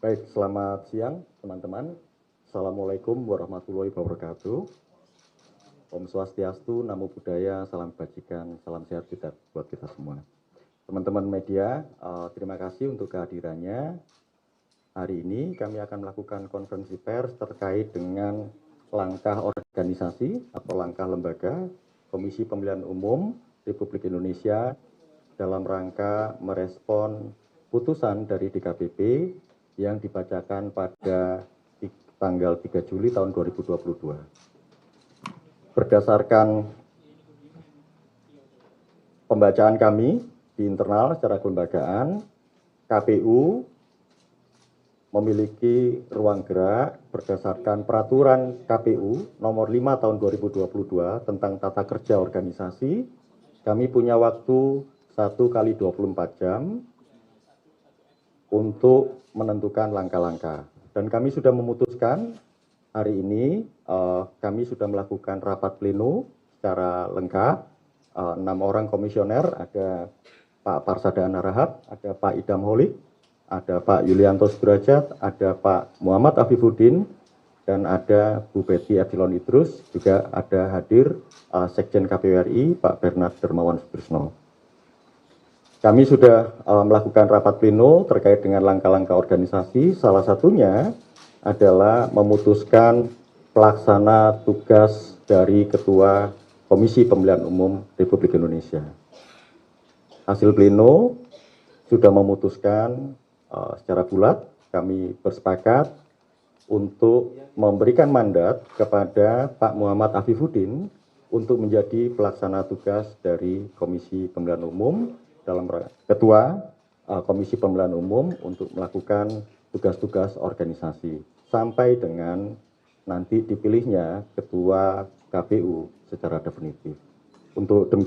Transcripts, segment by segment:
Baik, selamat siang teman-teman. Assalamualaikum warahmatullahi wabarakatuh. Om Swastiastu, Namo Buddhaya, salam kebajikan, salam sehat kita buat kita semua. Teman-teman media, terima kasih untuk kehadirannya. Hari ini kami akan melakukan konferensi pers terkait dengan langkah organisasi atau langkah lembaga Komisi Pemilihan Umum Republik Indonesia dalam rangka merespon putusan dari DKPP yang dibacakan pada tanggal 3 Juli tahun 2022. Berdasarkan pembacaan kami di internal secara kelembagaan, KPU memiliki ruang gerak berdasarkan peraturan KPU nomor 5 tahun 2022 tentang tata kerja organisasi. Kami punya waktu 1 kali 24 jam untuk menentukan langkah-langkah. Dan kami sudah memutuskan hari ini kami sudah melakukan rapat pleno secara lengkap. 6 orang komisioner, ada Pak Parsadaan Harahap, ada Pak Idam Holik, ada Pak Yulianto Sudrajat, ada Pak Muhammad Afifuddin, dan ada Bu Betty Adilon Idrus, juga ada hadir Sekjen KPU RI, Pak Bernard Dermawan Sutrisno. Kami sudah melakukan rapat pleno terkait dengan langkah-langkah organisasi, salah satunya adalah memutuskan pelaksana tugas dari Ketua Komisi Pemilihan Umum Republik Indonesia. Hasil pleno sudah memutuskan secara bulat, kami bersepakat untuk memberikan mandat kepada Pak Muhammad Afifuddin untuk menjadi pelaksana tugas dari Komisi Pemilihan Umum dalam Ketua Komisi Pemilihan Umum untuk melakukan tugas-tugas organisasi sampai dengan nanti dipilihnya Ketua KPU secara definitif.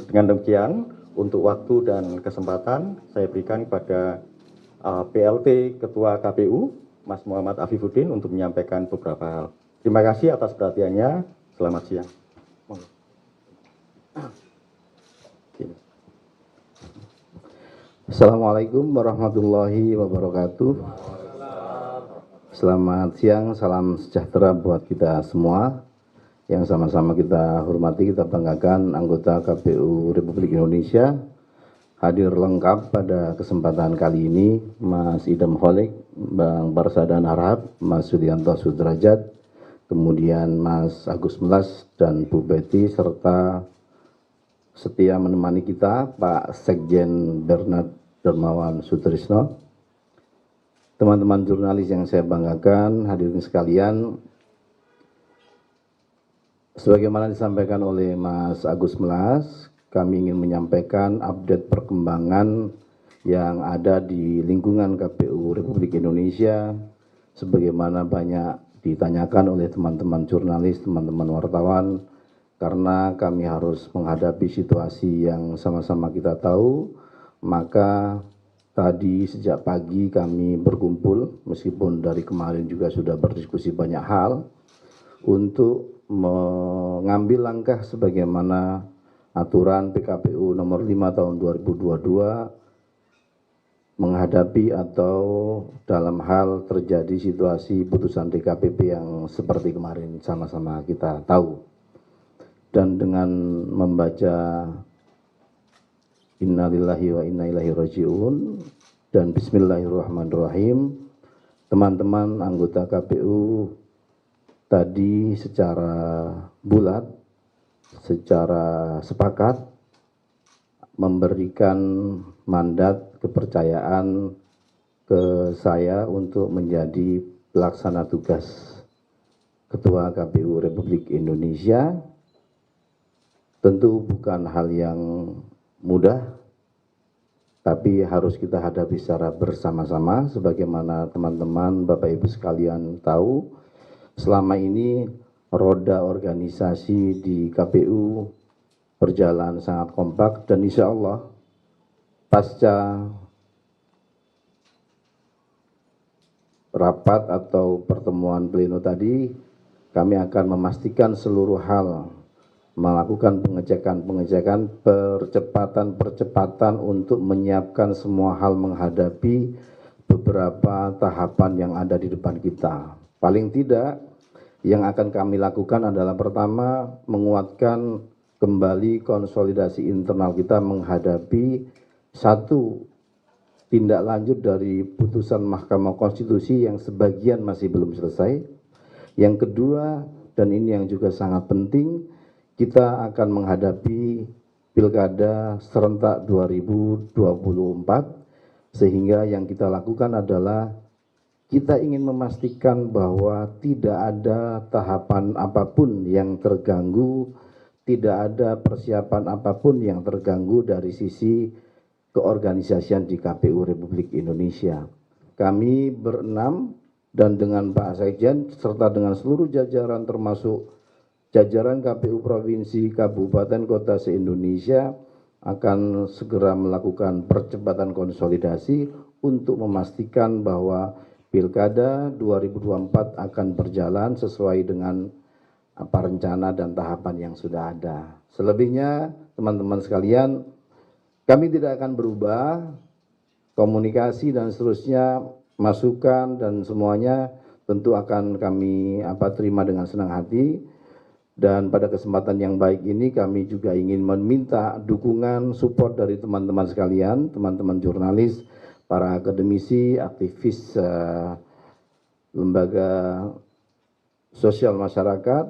Dengan demikian, untuk waktu dan kesempatan saya berikan kepada PLT Ketua KPU, Mas Muhammad Afifuddin, untuk menyampaikan beberapa hal. Terima kasih atas perhatiannya. Selamat siang. Assalamualaikum warahmatullahi wabarakatuh. Selamat siang, salam sejahtera buat kita semua. Yang sama-sama kita hormati, kita banggakan anggota KPU Republik Indonesia hadir lengkap pada kesempatan kali ini, Mas Idam Holik, Bang Parsadaan Harahap, Mas Yulianto Sudrajat, kemudian Mas Agus Melas dan Bu Betty, serta setia menemani kita Pak Sekjen Bernard Dermawan Sutrisno. Teman-teman jurnalis yang saya banggakan, hadirin sekalian, sebagaimana disampaikan oleh Mas Agus Melas, kami ingin menyampaikan update perkembangan yang ada di lingkungan KPU Republik Indonesia, sebagaimana banyak ditanyakan oleh teman-teman jurnalis, teman-teman wartawan, karena kami harus menghadapi situasi yang sama-sama kita tahu. Maka tadi sejak pagi kami berkumpul, meskipun dari kemarin juga sudah berdiskusi banyak hal, untuk mengambil langkah sebagaimana aturan PKPU nomor 5 tahun 2022 menghadapi atau dalam hal terjadi situasi putusan DKPP yang seperti kemarin sama-sama kita tahu. Dan dengan membaca Innalillahi wa inna ilaihi raji'un dan Bismillahirrahmanirrahim, teman-teman anggota KPU tadi secara bulat, secara sepakat memberikan mandat kepercayaan ke saya untuk menjadi pelaksana tugas Ketua KPU Republik Indonesia. Tentu bukan hal yang mudah, tapi harus kita hadapi secara bersama-sama. Sebagaimana teman-teman Bapak Ibu sekalian tahu, selama ini roda organisasi di KPU berjalan sangat kompak, dan insya Allah pasca rapat atau pertemuan pleno tadi, kami akan memastikan seluruh hal, melakukan pengecekan, percepatan untuk menyiapkan semua hal menghadapi beberapa tahapan yang ada di depan kita. Paling tidak, yang akan kami lakukan adalah pertama, menguatkan kembali konsolidasi internal kita menghadapi satu tindak lanjut dari putusan Mahkamah Konstitusi yang sebagian masih belum selesai. Yang kedua, dan ini yang juga sangat penting, kita akan menghadapi Pilkada serentak 2024, sehingga yang kita lakukan adalah kita ingin memastikan bahwa tidak ada tahapan apapun yang terganggu, tidak ada persiapan apapun yang terganggu dari sisi keorganisasian di KPU Republik Indonesia. Kami berenam dan dengan Pak Sekjen serta dengan seluruh jajaran termasuk jajaran KPU Provinsi, Kabupaten, Kota se-Indonesia akan segera melakukan percepatan konsolidasi untuk memastikan bahwa Pilkada 2024 akan berjalan sesuai dengan apa rencana dan tahapan yang sudah ada. Selebihnya, teman-teman sekalian, kami tidak akan berubah, komunikasi dan seterusnya, masukan dan semuanya tentu akan kami terima dengan senang hati. Dan pada kesempatan yang baik ini kami juga ingin meminta dukungan, support dari teman-teman sekalian, teman-teman jurnalis, para akademisi, aktivis lembaga sosial masyarakat,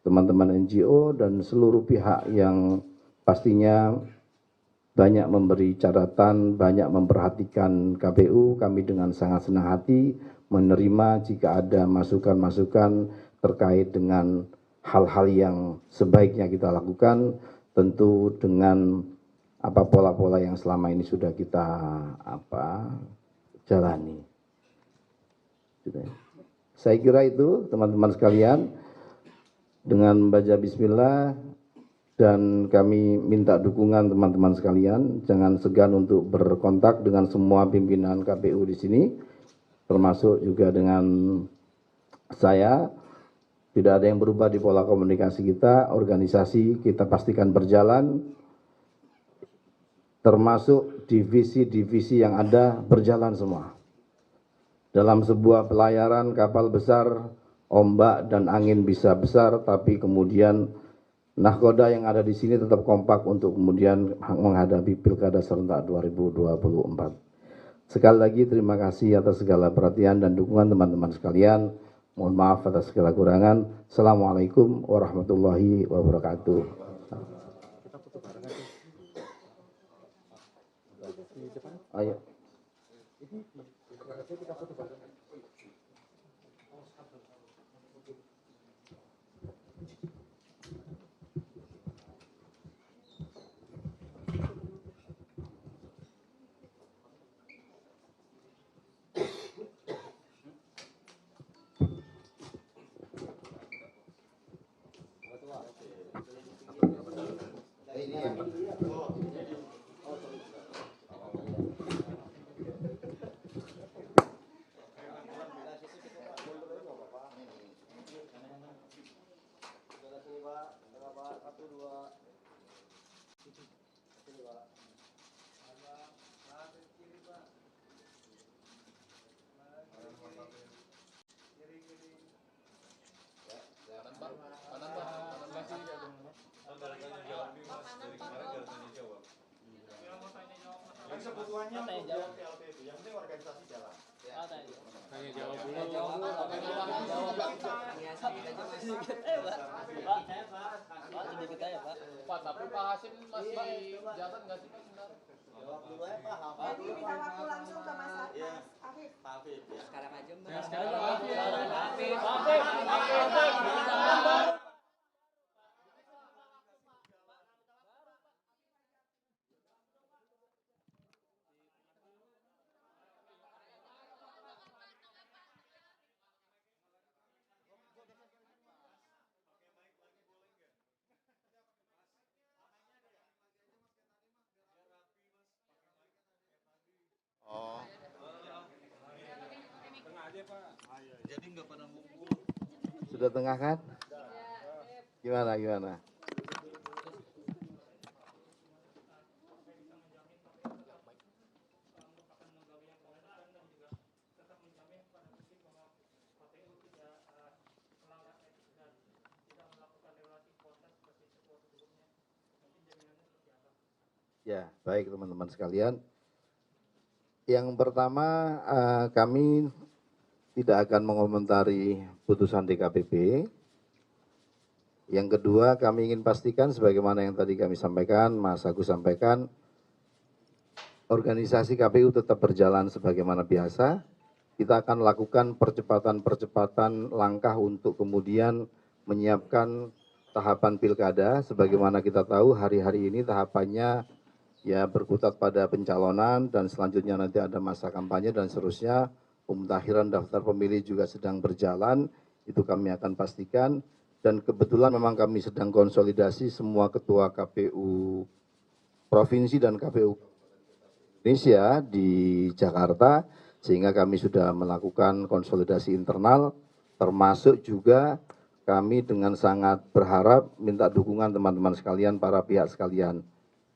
teman-teman NGO, dan seluruh pihak yang pastinya banyak memberi catatan, banyak memperhatikan KPU. Kami dengan sangat senang hati menerima jika ada masukan-masukan terkait dengan hal-hal yang sebaiknya kita lakukan, tentu dengan pola-pola yang selama ini sudah kita jalani. Saya kira itu teman-teman sekalian, dengan membaca bismillah, dan kami minta dukungan teman-teman sekalian, jangan segan untuk berkontak dengan semua pimpinan KPU di sini, termasuk juga dengan saya. Tidak ada yang berubah di pola komunikasi kita, organisasi kita pastikan berjalan, termasuk divisi-divisi yang ada berjalan semua. Dalam sebuah pelayaran kapal besar, ombak dan angin bisa besar, tapi kemudian nahkoda yang ada di sini tetap kompak untuk kemudian menghadapi Pilkada serentak 2024. Sekali lagi terima kasih atas segala perhatian dan dukungan teman-teman sekalian. Mohon maaf atas segala kurangan. Assalamualaikum warahmatullahi wabarakatuh. Ayo. Yang kebutuhannya untuk jawab PLT itu, yang penting organisasi jalan. Tanya jawab dulu. Pak, tapi Pak Hasim masih jalan nggak sih Pak sebenarnya? Jawab dulu ya Pak. Jadi minta waktu langsung ke Mas Afif. Afif ya. Sekarang aja Mbak. Afif. Sudah tengah kan? Gimana? Ya, baik teman-teman sekalian. Yang pertama, kami tidak akan mengomentari putusan DKPP. Yang kedua, kami ingin pastikan sebagaimana yang tadi kami sampaikan, Mas Agus sampaikan, organisasi KPU tetap berjalan sebagaimana biasa. Kita akan lakukan percepatan-percepatan langkah untuk kemudian menyiapkan tahapan pilkada. Sebagaimana kita tahu hari-hari ini tahapannya ya berkutat pada pencalonan dan selanjutnya nanti ada masa kampanye dan seterusnya. Pemutakhiran daftar pemilih juga sedang berjalan, itu kami akan pastikan. Dan kebetulan memang kami sedang konsolidasi semua ketua KPU Provinsi dan KPU Indonesia di Jakarta, sehingga kami sudah melakukan konsolidasi internal, termasuk juga kami dengan sangat berharap minta dukungan teman-teman sekalian, para pihak sekalian.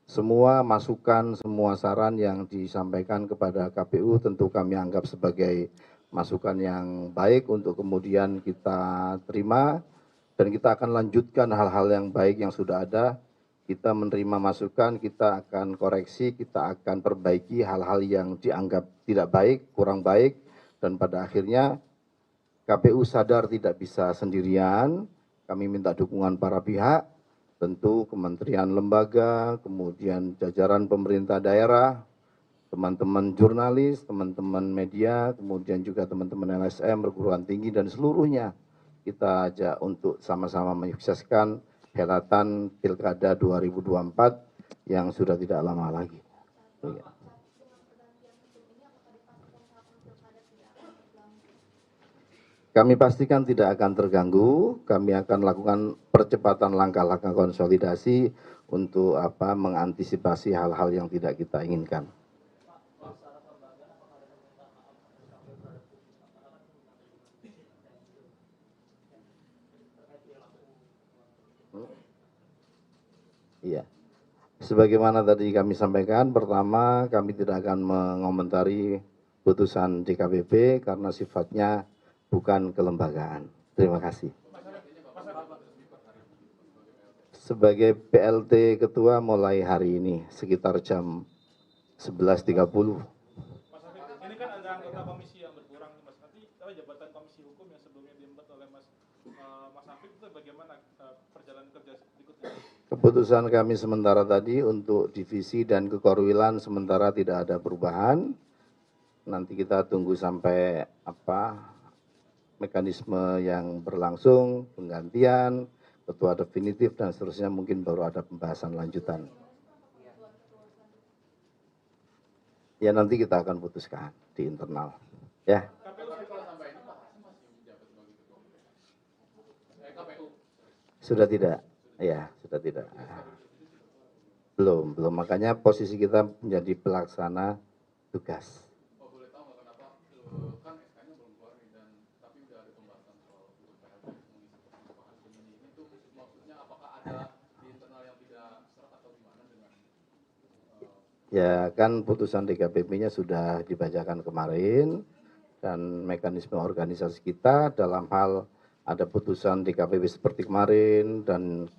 Semua masukan, semua saran yang disampaikan kepada KPU tentu kami anggap sebagai masukan yang baik untuk kemudian kita terima dan kita akan lanjutkan hal-hal yang baik yang sudah ada. Kita menerima masukan, kita akan koreksi, kita akan perbaiki hal-hal yang dianggap tidak baik, kurang baik, dan pada akhirnya KPU sadar tidak bisa sendirian. Kami minta dukungan para pihak, tentu kementerian lembaga, kemudian jajaran pemerintah daerah, teman-teman jurnalis, teman-teman media, kemudian juga teman-teman LSM, perguruan tinggi, dan seluruhnya kita ajak untuk sama-sama menyukseskan helatan Pilkada 2024 yang sudah tidak lama lagi. Kami pastikan tidak akan terganggu, kami akan lakukan percepatan langkah-langkah konsolidasi untuk mengantisipasi hal-hal yang tidak kita inginkan. Iya. Sebagaimana tadi kami sampaikan, pertama kami tidak akan mengomentari putusan DKPP karena sifatnya bukan kelembagaan. Terima kasih. Sebagai PLT Ketua mulai hari ini sekitar jam 11.30. Mas Hafid, ini kan ada anggota komisi yang berkurang nih Mas. Nanti jabatan komisi hukum yang sebelumnya diembat oleh Mas Hafid itu bagaimana perjalanan kerja berikutnya? Keputusan kami sementara tadi untuk divisi dan kekorwilan sementara tidak ada perubahan. Nanti kita tunggu sampai mekanisme yang berlangsung, penggantian, ketua definitif dan seterusnya, mungkin baru ada pembahasan lanjutan. Ya nanti kita akan putuskan di internal. Ya. Sudah tidak? Ya, sudah tidak. Belum. Makanya posisi kita menjadi pelaksana tugas. Boleh tahu nggak kenapa kan SK-nya belum keluar nih dan tapi udah ada pembahasan soal itu maksudnya apakah ada di internal yang tidak serak atau gimana dengan Ya kan putusan DKPP-nya sudah dibacakan kemarin dan mekanisme organisasi kita dalam hal ada putusan DKPP seperti kemarin dan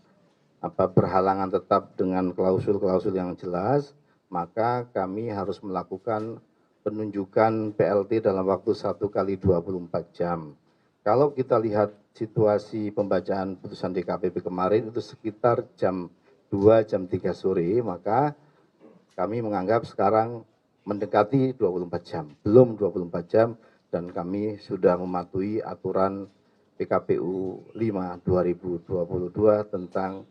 berhalangan tetap dengan klausul-klausul yang jelas, maka kami harus melakukan penunjukan PLT dalam waktu 1 kali 24 jam. Kalau kita lihat situasi pembacaan putusan DKPP kemarin itu sekitar jam 2, jam 3 sore, maka kami menganggap sekarang mendekati 24 jam, belum 24 jam, dan kami sudah mematuhi aturan PKPU 5 2022 tentang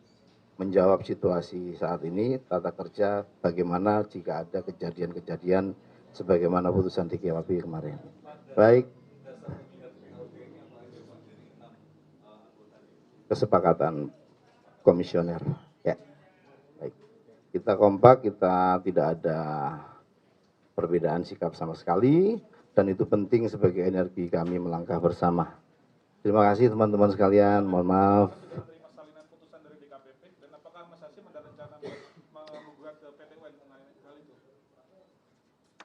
menjawab situasi saat ini, tata kerja bagaimana jika ada kejadian-kejadian sebagaimana putusan DKPP kemarin. Baik. Kesepakatan komisioner. Ya. Baik. Kita kompak, kita tidak ada perbedaan sikap sama sekali. dan itu penting sebagai energi kami melangkah bersama. Terima kasih teman-teman sekalian, mohon maaf. Sudah menerima salinan putusan dari DKPP dan apakah Mas Hasim ada rencana menggugat ke PT UN mengenai hal itu?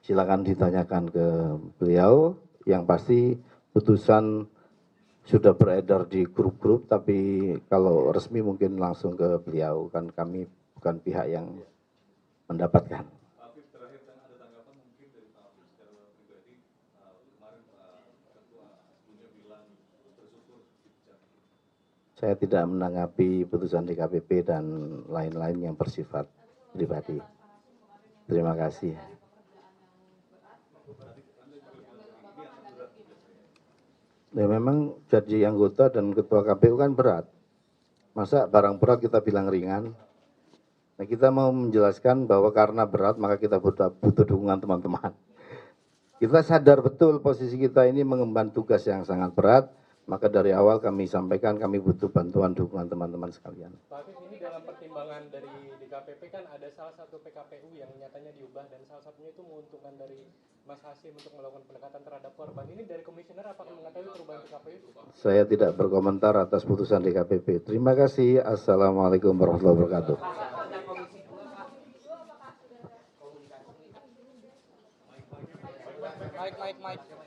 Silakan ditanyakan ke beliau. Yang pasti putusan sudah beredar di grup-grup, tapi kalau resmi mungkin langsung ke beliau, kan kami bukan pihak yang mendapatkan. Afif, terakhir ada tanggapan mungkin dari Pak Afif secara pribadi. Kemarin Ketua sebelumnya bilang bersyukur dipecat. Saya tidak menanggapi putusan DKPP dan lain-lain yang bersifat pribadi. Terima kasih. Ya memang jadi anggota dan ketua KPU kan berat. Masa barang berat kita bilang ringan? Nah, kita mau menjelaskan bahwa karena berat maka kita butuh dukungan teman-teman. Kita sadar betul posisi kita ini mengemban tugas yang sangat berat, maka dari awal kami sampaikan kami butuh bantuan dukungan teman-teman sekalian. Pak Afif, ini dalam pertimbangan dari DKPP kan ada salah satu PKPU yang nyatanya diubah dan salah satunya itu menguntungkan dari Mas Hasim untuk melakukan pendekatan terhadap korban. Ini dari komisioner apakah mengetahui perubahan PKPU? Saya tidak berkomentar atas putusan DKPP. Terima kasih. Assalamualaikum warahmatullahi wabarakatuh. Mike.